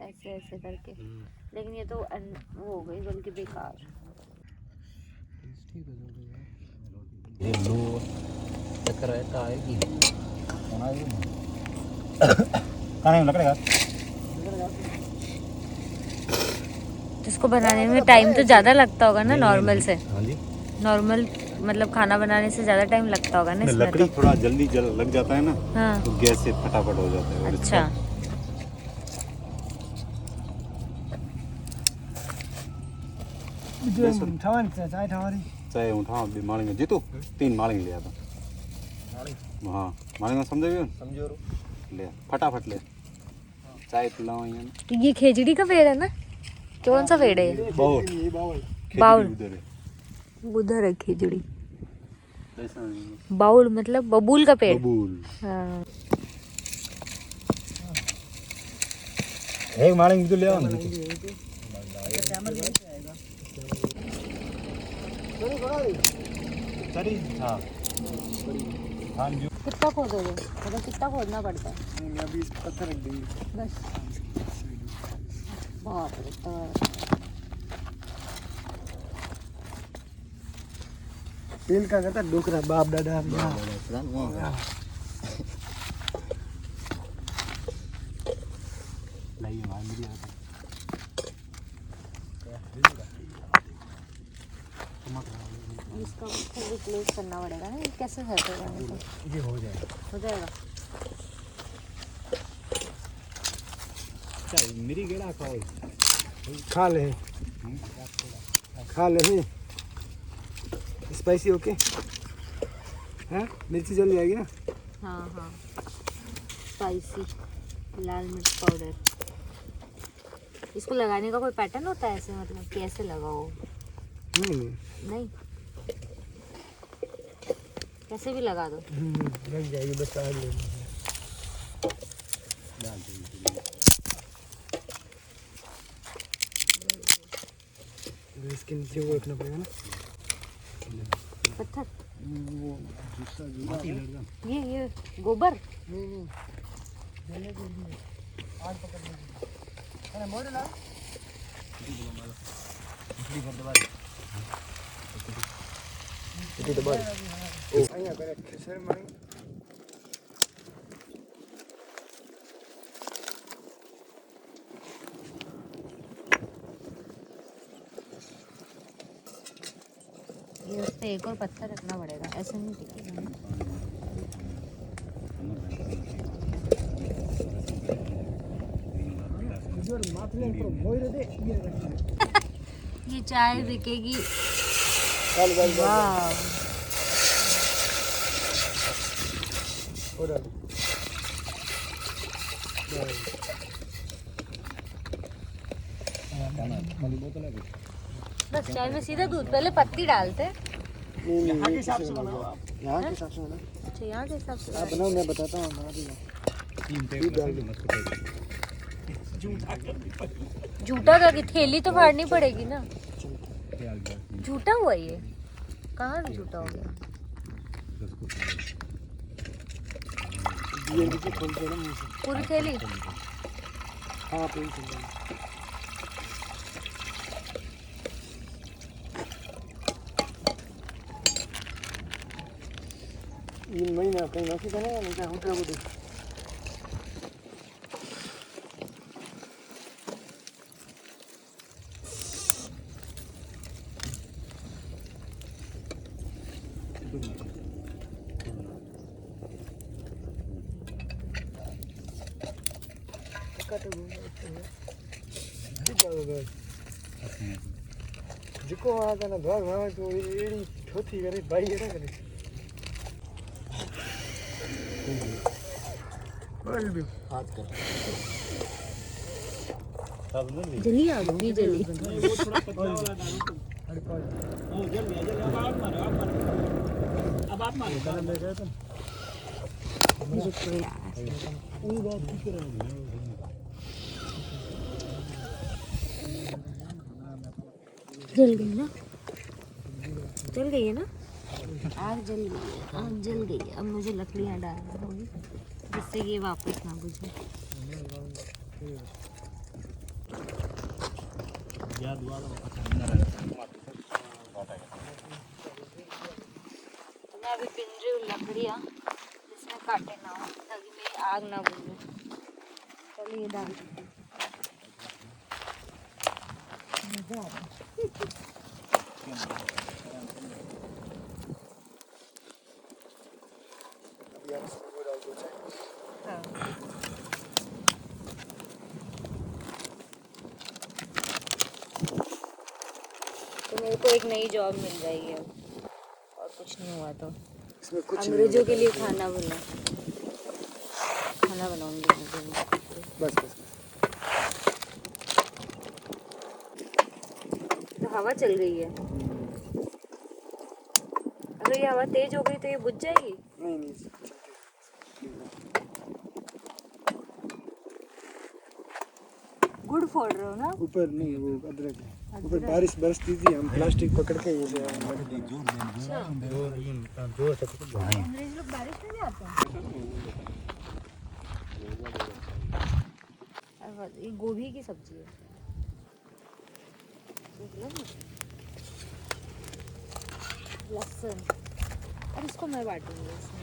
ऐसे ऐसे करके, लेकिन ये तो वो हो गई बल्कि बेकार। ये लो चक्कर ऐसा आएगी खाने में लगेगा। इसको बनाने में टाइम तो ज़्यादा लगता होगा ना नॉर्मल से? हाँ जी, नॉर्मल मतलब खाना बनाने से ज़्यादा टाइम लगता होगा ना इसमें? लकड़ी तो थोड़ा जल्दी लग जाता है ना, हाँ। तो गैस से फटाफट हो जाता है। और अच्छा, चाहे उठा मालेंगे जीतू 3 मालेंगे लिया था। हाँ मालेंगे समझो ले फटाफट ले चाय पिलाओ यहाँ। तो ये खेजड़ी का पेड़ है ना? कौन सा पेड़ है ये? बाउल। उधर है खेजड़ी। बाउल मतलब बबूल का पेड़। बबूल। हाँ। एक मालेंगे तो ले आओ। कितना खोदोगे? मतलब कितना खोदना पड़ता है? अभी इस पत्थर रख देंगे बस। बाप रे। तेल का कहता डोकरा बाप दादा इसका रिप्लेस करना पड़ेगा ना? कैसे सेट होगा? ये हो जाएगा। हो जाएगा। मेरी गेड़ा खाओ खा ले स्पाइसी ओके हाँ मिर्ची जल्दी आएगी ना। हाँ हाँ, स्पाइसी लाल मिर्च पाउडर। इसको लगाने का कोई पैटर्न होता है ऐसे, मतलब कैसे लगाओ? नहीं, कैसे भी लगा दो। लग जाएगी बस आग ले इसके नीचे वो रखना पड़ेगा ना पत्थर। ये गोबर। आग पकड़ने अरे मोड़ ला इतनी दबा ओ आया करे खिसर मारी ये उस पे एक और पत्थर रखना पड़ेगा, ऐसे नहीं टिकेगा ना। ये चाय बिकेगी। वाह। बस चाय में सीधा दूध, पहले पत्ती डालते। यहाँ के हिसाब से बनाओ आप। यहाँ के हिसाब से बनाओ। अच्छा, यहाँ के हिसाब से आप बनाओ, मैं बताता हूँ बना दूँगा। झूठा का थैली तो फाड़नी पड़ेगी ना। झूठा हुआ ये, कहाँ झूठा हो गया? पूरी थैली? हाँ पूरी थैली। ये महीना कहीं नौकरी करने नहीं क्या होता है वो देख। जिको आता ना भाग भाग तो एड़ी ठोथी करे भाई है ना करे बोल भी हाथ कर जली आ गई जली। वो थोड़ा पतला वाला डालो तो अरे कौन ओ जल अब आप मारो अब आप मारो मैं गया था वही बात ठीक है। जल गई ना? जल गई है ना? आग जल गई है, आग जल गई है। अब मुझे लकड़ियाँ डालनी होगी। जिससे ये वापस ना बुझे। तो मैं अभी पिन रही हूँ लकड़ियाँ जिसमें कांटे ना हो ताकि मेरी आग ना बुझे। चलिए ये डाल देते हैं। मजा आ रहा है। हाँ। तो मेरे को एक नई जॉब मिल जाएगी अब, और कुछ नहीं हुआ तो अंग्रेजों के लिए खाना बनाऊंगी बस तो हवा चल रही है, अगर ये हवा तेज हो गई तो ये बुझ जाएगी। नहीं गुड़ फोड़ रहे हो ना? ऊपर नहीं, वो अदरक है। ऊपर बारिश बरसती थी, हम प्लास्टिक पकड़ के ये से अंग्रेज लोग बारिश में भी आते हैं। ये गोभी की सब्जी है। लहसुन, और इसको मैं बांटूंगी इसमें।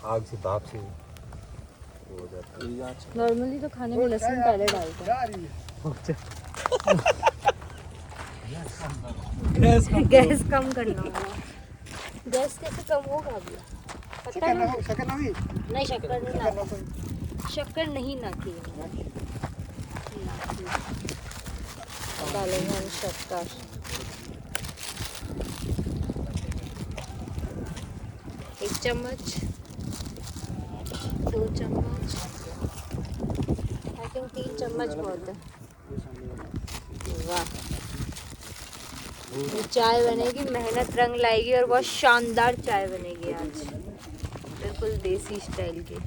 आग से भाप से हो जाता है। नॉर्मली तो खाने में लहसुन पहले डालते हैं। गैस कम करना होगा। गैस कैसे कम होगा अभी? पता नहीं। नहीं, शक्कर नहीं ना, शक्कर नहीं ना की डालेंगे हम शक्कर। एक चम्मच, 2 चम्मच, आई थिंक 3 चम्मच बहुत है। वाह, ये चाय बनेगी, मेहनत रंग लाएगी और बहुत शानदार चाय बनेगी आज, बिल्कुल देसी स्टाइल की।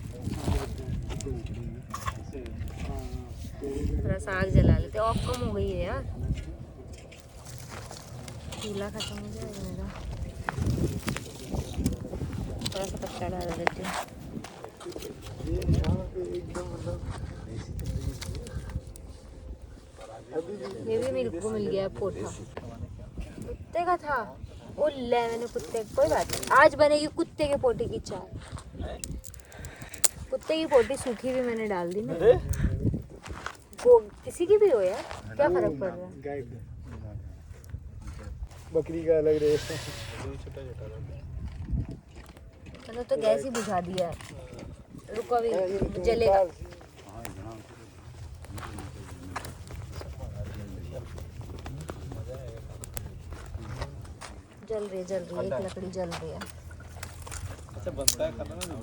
थोड़ा सा आग जला लेते, ऑफ कम हो गई है यार, चूल्हा खत्म हो जाएगा मेरा। थोड़ा सा पत्ता डाल देती हूँ। ये भी मेरे को मिल गया पोथा, कुत्ते का था। ओ ले, मैंने कुत्ते, कोई बात नहीं, आज बनेगी कुत्ते के पोटे की चाय। कुत्ते की पोटी सूखी भी मैंने डाल दी ना। वो किसी की भी हो यार, क्या फर्क पड़ रहा है? बकरी का अलग रेट है। मैंने तो गैस ही बुझा दिया है। रुको अभी जलेगा। जल रही एक लकड़ी जल रही है। अच्छा बनता है करना ना।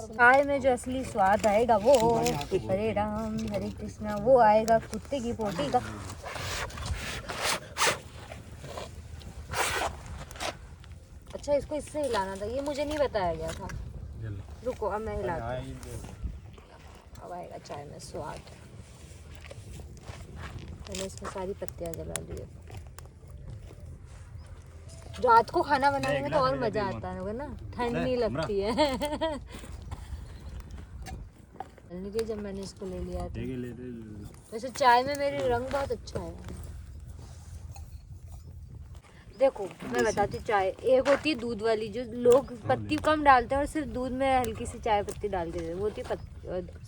चाय में जो असली स्वाद आएगा वो हरे राम हरे कृष्णा, वो आएगा कुत्ते की पोटी का। अच्छा, इसको इससे हिलाना था, ये मुझे नहीं बताया गया था। रुको अब मैं हिलाती हूँ, अब आएगा चाय में स्वाद। मैंने इसमें सारी पत्तियां जला ली है। रात को खाना बनाने में तो और मजा आता है ना, ठंड नहीं लगती है। जब मैंने इसको ले लिया था। वैसे चाय में मेरी रंग बहुत अच्छा है। देखो मैं बताती हूँ, चाय एक होती है दूध वाली, जो लोग पत्ती कम डालते हैं और सिर्फ दूध में हल्की सी चाय पत्ती डाल के देते हैं, वो होती है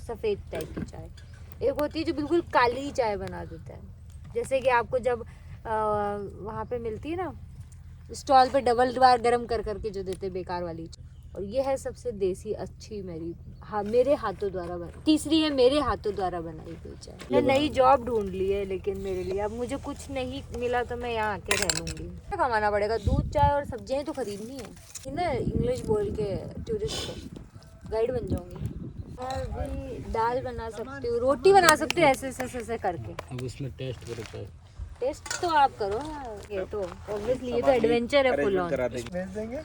सफ़ेद टाइप की चाय। एक होती है जो बिल्कुल काली चाय बना देता है, जैसे कि आपको जब वहाँ पे मिलती है ना स्टॉल पे डबल बार गरम कर करके जो देते बेकार वाली। और ये है सबसे देसी अच्छी मेरे हाथों द्वारा बनी। तीसरी है मेरे हाथों द्वारा बनाई हुई चाय। मैं नई जॉब ढूंढ ली है, लेकिन मेरे लिए अब मुझे कुछ नहीं मिला तो मैं यहाँ आके रह लूँगी। क्या कमाना पड़ेगा, दूध चाय और सब्जियाँ तो खरीदनी है ना। इंग्लिश बोल के टूरिस्ट को गाइड बन जाऊँगी। और भी दाल बना सकती हूँ, रोटी बना सकती हूँ, ऐसे करके। अब उसमें टेस्ट करो चाय। टेस्ट तो आप करो ना, ये तो ऑब्वियसली ये तो एडवेंचर है फुल ऑन। भेज देंगे।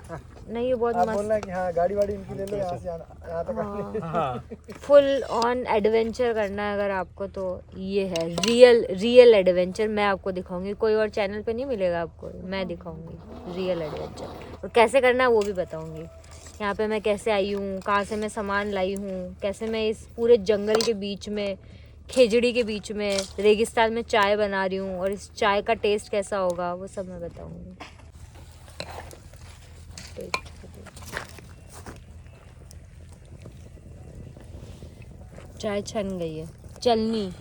नहीं ये बहुत आप मस्त, बोलना कि हाँ गाड़ी वाड़ी इनकी ले लो, यहाँ से यहाँ तक अपनी। हाँ फुल ऑन एडवेंचर करना है अगर आपको तो ये है रियल एडवेंचर। मैं आपको दिखाऊंगी, कोई और चैनल पे नहीं मिलेगा आपको, मैं दिखाऊंगी रियल एडवेंचर। और कैसे करना है वो भी बताऊंगी। यहाँ पे मैं कैसे आई हूँ, कहाँ से मैं सामान लाई हूँ, कैसे मैं इस पूरे जंगल के बीच में, खेजड़ी के बीच में, रेगिस्तान में चाय बना रही हूँ, और इस चाय का टेस्ट कैसा होगा वो सब मैं बताऊंगी। चाय छन गई है, चलनी।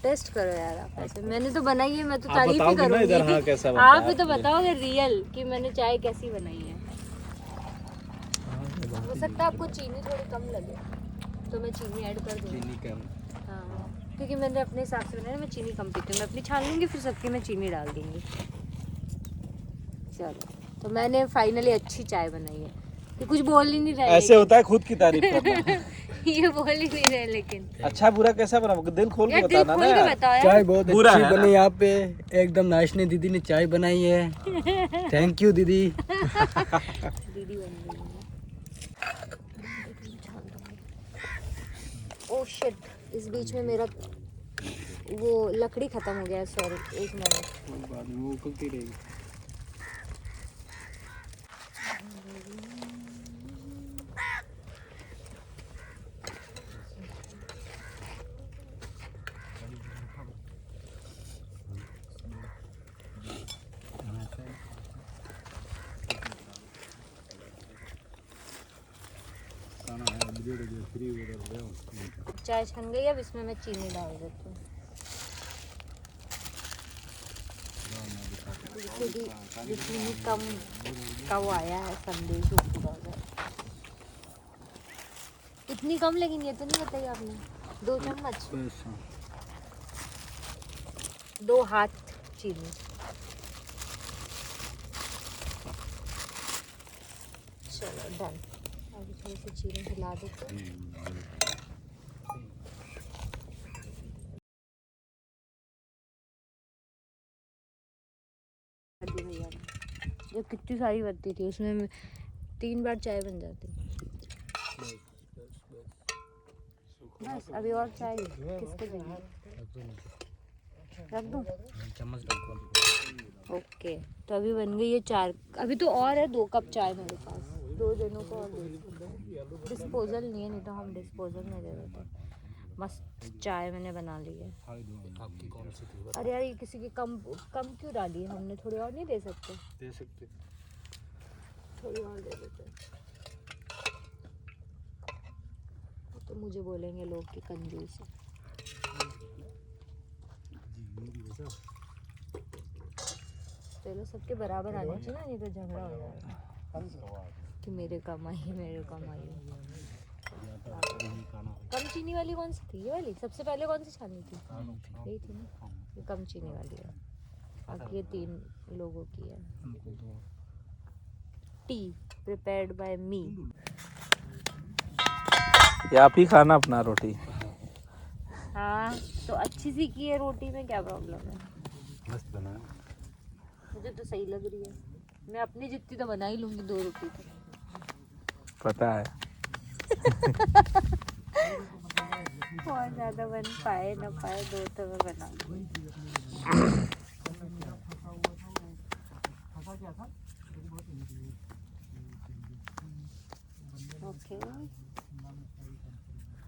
टेस्ट करो यार आप ऐसे, मैंने तो बनाई है, मैं तो तारीफ ही करूंगी। आप भी तो बताओगे रियल कि मैंने चाय कैसी बनाई है। हो सकता है आपको चीनी थोड़ी कम लगे तो मैं चीनी ऐड कर दूँगी। हाँ क्योंकि मैंने अपने हिसाब से बनाया, मैं चीनी कम पीती हूँ, मैं अपनी छान लूँगी फिर सबकी मैं चीनी डाल दूँगी। चलो तो मैंने फाइनली अच्छी चाय बनाई है, ये कुछ बोल ही नहीं रहे। ऐसे होता है खुद की तारीफ करना। ये बोल ही नहीं रहे लेकिन अच्छा बुरा कैसा बना, दिल खोल के यार दिल बताना खोल ना के बताओ यार। चाय बहुत बुरा अच्छी है ना? बनी यहाँ पे, एकदम नाशनी दीदी ने चाय बनाई है। थैंक यू दीदी। दीदी बन गई है। ओह शिट, इस बीच में मेरा वो लकड़ी खत्म हो गया है, सॉरी एक मिनट। चाय छन गई, अब इसमें मैं चीनी डाल देती हूँ। जितनी कम का वो आया है संदेश वो पूरा हो जाए। इतनी कम, लेकिन ये तो नहीं बताई आपने। 2 चम्मच, 2 हाथ चीनी। चलो डन। अभी थोड़ी सी चीनी हिला देते हैं। जो कितनी सारी बनती थी उसमें 3 बार चाय बन जाती। बस अभी और चाय किसको चाहिए, रख दूँ? ओके तो अभी बन गई है 4, अभी तो और है 2 कप चाय मेरे पास, 2 जनों को और दे। डिस्पोजल नहीं है, नहीं तो हम डिस्पोजल में दे देते। मस्त चाय मैंने बना ली है। आपकी कौन सी थी? अरे यार ये किसी की कम क्यों डाली है हमने, थोड़ी और नहीं दे सकते? दे सकते, थोड़ी और दे देते। तो मुझे बोलेंगे लोग कि कंजूस है। चलो सबके बराबर आनी चाहिए ना, नहीं तो झगड़ा हो जाएगा कि मेरे कम आई। कम चीनी वाली कौन सी थी? ये वाली सबसे पहले कौन सी छानी थी? यही थी ना, ये कम चीनी वाली है। बाकी ये 3 लोगों की है। टी प्रिपेयर्ड बाय मी। ये आप ही खाना अपना रोटी। हाँ तो अच्छी सी की है रोटी में, क्या प्रॉब्लम है? मस्त बना है। मुझे तो सही लग रही है, मैं अपनी जितनी तो बना ही लूंगी 2 रोटी तो। पता है। बहुत ज़्यादा बन पाए ना पाए 2 तो मैं बना लूंगी। ओके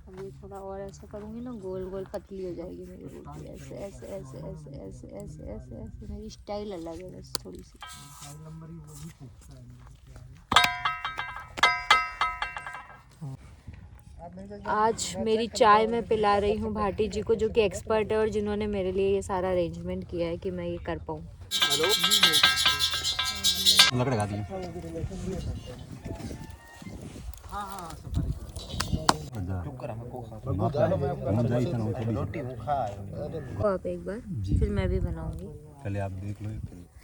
अब ये थोड़ा और ऐसे करूँगी ना, गोल गोल पतली हो जाएगी मेरी रोटी। ऐसे ऐसे ऐसे ऐसे ऐसे ऐसे ऐसे ऐसे मेरी स्टाइल अलग है बस थोड़ी सी। आज मेरी चाय मैं पिला रही हूँ भाटी जी को, जो कि एक्सपर्ट है और जिन्होंने मेरे लिए ये सारा अरेंजमेंट किया है कि मैं ये कर पाऊँ। लकड़ लगा दिए। आप एक बार फिर मैं भी बनाऊंगी। पहले आप देख लो।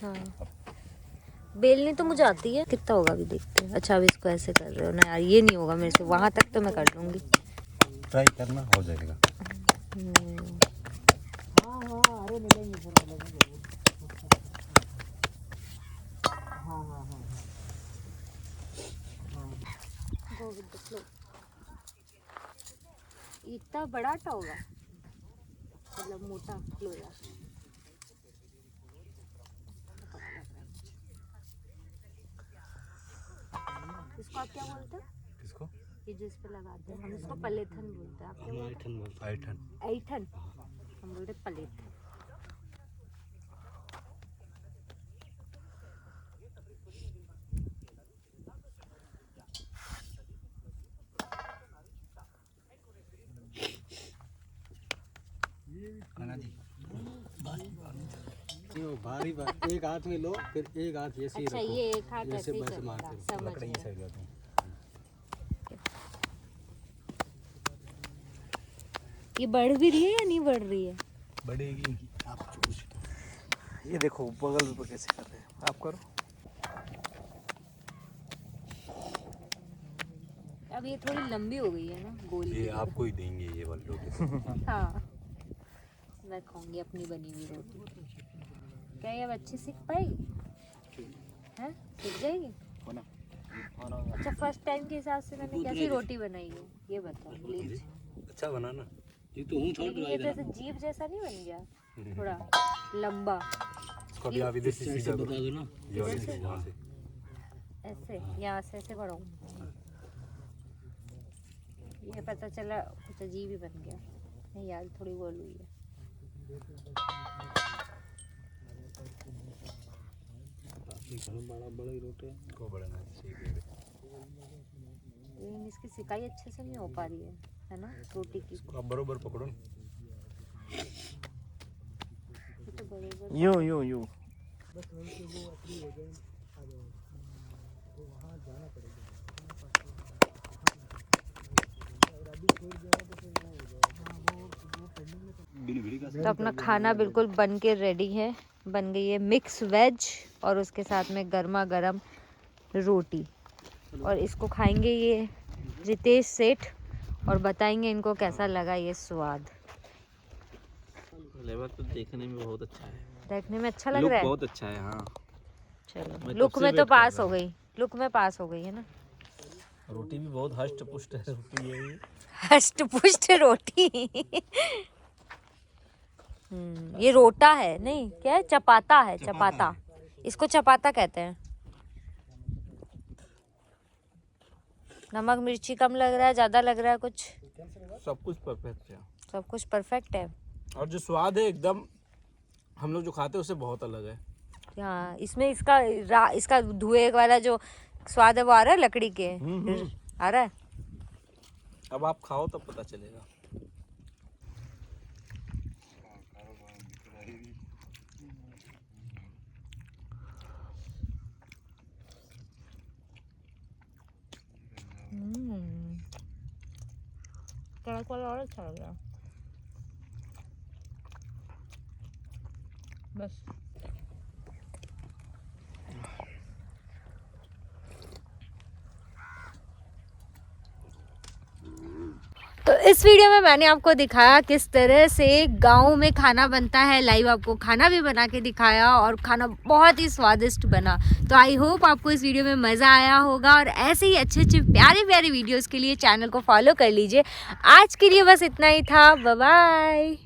हाँ बेलनी तो मुझे आती है, कितना होगा अभी देखते हैं। अच्छा अभी इसको ऐसे कर रहे हो ना यार, ये नहीं होगा मेरे से, वहाँ तक तो मैं कर लूँगी। ट्राई करना, हो जाएगा। हाँ हाँ, अरे मिलेंगे फिर मिलेंगे। हाँ हाँ हाँ Go with the flow. इतना बड़ा होगा, मतलब मोटा लोया। इसको आप क्या बोलते हैं? किसको? ये जिस पे लगाते हैं हम इसको पलेथन बोलते हैं। आप क्या बोलते हैं? ऐठन। ऐठन। हम बोलते हैं पलेथन। भारी एक हाथ में लो, फिर एक हाथ ऐसे ही अच्छा, रखो। ये एक हाथ ऐसे ही वैसे चलेगा, मारते समझ लकड़ी गए। साइड जाते हैं। ये बढ़ भी रही है या नहीं बढ़ रही है? बढ़ेगी। आप ये देखो बगल में कैसे कर रहे हैं, आप करो। अब ये थोड़ी लंबी हो गई है ना, गोल ये की तरह। आपको ही देंगे ये वाली रोटी। हाँ, मैं खाऊंगी अपनी बनी हुई रोटी। क्या ये अब अच्छी सीख पाएगी? हैं? सीख जाएगी? अच्छा, फर्स्ट टाइम के हिसाब से मैंने कैसी रोटी बनाई है ये बताओ प्लीज। अच्छा बनाना। ये तो हूँ छोड़ लेकिन ये जैसे जीभ जैसा नहीं बन गया, थोड़ा लंबा इसको अभी आप इधर से सीधा करो। बता दो ना। ये वाली से, यहाँ से। ऐसे, यहाँ से ऐसे बढ़ाऊँ? ये पता चला कुछ अजीब ही बन गया। नहीं यार, थोड़ी गोल हुई है। बड़ा ही रोटी को बढ़ना चाहिए। लेकिन इसकी सिकाई अच्छे से नहीं हो पा रही है ना रोटी की। इसको आप बरोबर पकड़ो ना। ये तो बरोबर यूं यूं यूं। तो अपना खाना बिल्कुल बन के रेडी है। बन गई है मिक्स वेज और उसके साथ में गर्मा गर्म रोटी। और इसको खाएंगे ये रितेश सेठ और बताएंगे इनको कैसा लगा ये स्वाद। फ्लेवर तो देखने में बहुत अच्छा है, देखने में अच्छा लग लुक रहा है। बहुत अच्छा है। हाँ, चलो, मैं लुक कब से में तो वेट कर पास रहा हो गई, लुक में पास हो गई है ना। रोटी भी बहुत हष्ट पुष्ट है रोटी है ये। हष्ट पुष्ट रोटी। ये रोटा है, नहीं क्या है, चपाता है, चपाता। इसको चपाता कहते हैं। नमक मिर्ची कम लग रहा है, ज्यादा लग रहा है कुछ? सब कुछ परफेक्ट है सब कुछ परफेक्ट है। और जो स्वाद है एकदम हम लोग जो खाते हैं उससे बहुत अलग है। हाँ, इसमें इसका धुएं वाला जो स्वाद है वो आ रहा है लकड़ी के। आ रहा है। अब आप खाओ तब पता चलेगा। कड़क वाला और अच्छा लग रहा है। बस तो इस वीडियो में मैंने आपको दिखाया किस तरह से गांव में खाना बनता है। लाइव आपको खाना भी बना के दिखाया और खाना बहुत ही स्वादिष्ट बना। तो आई होप आपको इस वीडियो में मज़ा आया होगा और ऐसे ही अच्छे अच्छे प्यारे प्यारे वीडियोस के लिए चैनल को फॉलो कर लीजिए। आज के लिए बस इतना ही था। Bye bye.